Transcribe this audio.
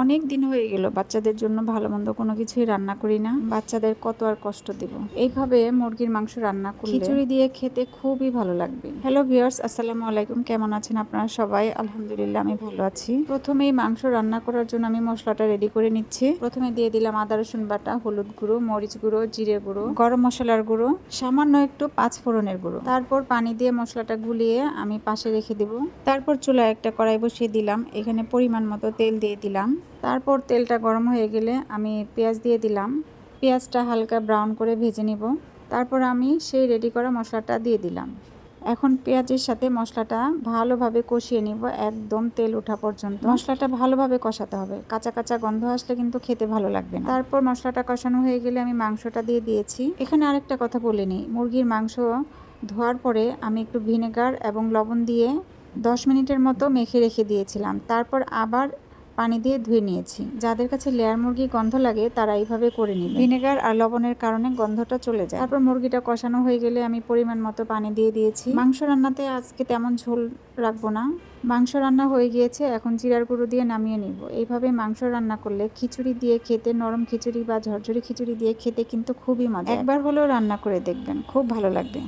অনেক দিন হয়ে গেল বাচ্চাদের জন্য ভালো মন্দ কোনো কিছুই রান্না করি না। বাচ্চাদের কত আর কষ্ট দিব। এইভাবে মুরগির মাংস রান্না করলে খিচুড়ি দিয়ে খেতে খুবই ভালো লাগবে। হ্যালো ভিউয়ার্স, আসসালামু আলাইকুম। কেমন আছেন আপনারা সবাই? আলহামদুলিল্লাহ আমি ভালো আছি। প্রথমেই মাংস রান্না করার জন্য আমি মশলাটা রেডি করে নিচ্ছি। প্রথমে দিয়ে দিলাম আদা রসুন বাটা, হলুদ গুঁড়ো, মরিচ গুঁড়ো, জিরে গুঁড়ো, গরম মশলার গুঁড়ো, সামান্য একটু পাঁচফোড়নের গুঁড়ো। তারপর পানি দিয়ে মশলাটা গুলিয়ে আমি পাশে রেখে দিব। তারপর চুলায় একটা কড়াই বসিয়ে দিলাম। এখানে পরিমাণ মতো তেল দিয়ে দিলাম। তারপর তেলটা গরম হয়ে গেলে আমি পেঁয়াজ দিয়ে দিলাম। পেঁয়াজটা হালকা ব্রাউন করে ভেজে নিব। তারপর আমি সেই রেডি করা মশলাটা দিয়ে দিলাম। এখন পেঁয়াজের সাথে মশলাটা ভালোভাবে কষিয়ে নিব, একদম তেল ওঠা পর্যন্ত। মশলাটা ভালোভাবে কষাতে হবে, কাঁচা কাঁচা গন্ধ আসলে কিন্তু খেতে ভালো লাগবে না। তারপর মশলাটা কষানো হয়ে গেলে আমি মাংসটা দিয়ে দিয়েছি। এখানে আরেকটা কথা বলে নিই, মুরগির মাংস ধোয়ার পরে আমি একটু ভিনেগার এবং লবণ দিয়ে 10 মিনিটের মতো মেখে রেখে দিয়েছিলাম। তারপর আবার পানি দিয়ে ধুয়ে নিয়েছি। যাদের কাছে লেয়ার মুরগি গন্ধ লাগে তারা এইভাবে করে নেবে। ভিনেগার আর লবণের কারণে গন্ধটা চলে যায়। তারপর মুরগিটা কষানো হয়ে গেলে আমি পরিমাণ মতো পানি দিয়ে দিয়েছি। মাংস রান্নাতে আজকে তেমন ঝোল রাখবো না। মাংস রান্না হয়ে গিয়েছে, এখন জিরার গুঁড়ো দিয়ে নামিয়ে নিব। এইভাবে মাংস রান্না করলে খিচুড়ি দিয়ে খেতে, নরম খিচুড়ি বা ঝরঝরি খিচুড়ি দিয়ে খেতে কিন্তু খুবই মজা। একবার হলেও রান্না করে দেখবেন, খুব ভালো লাগবে।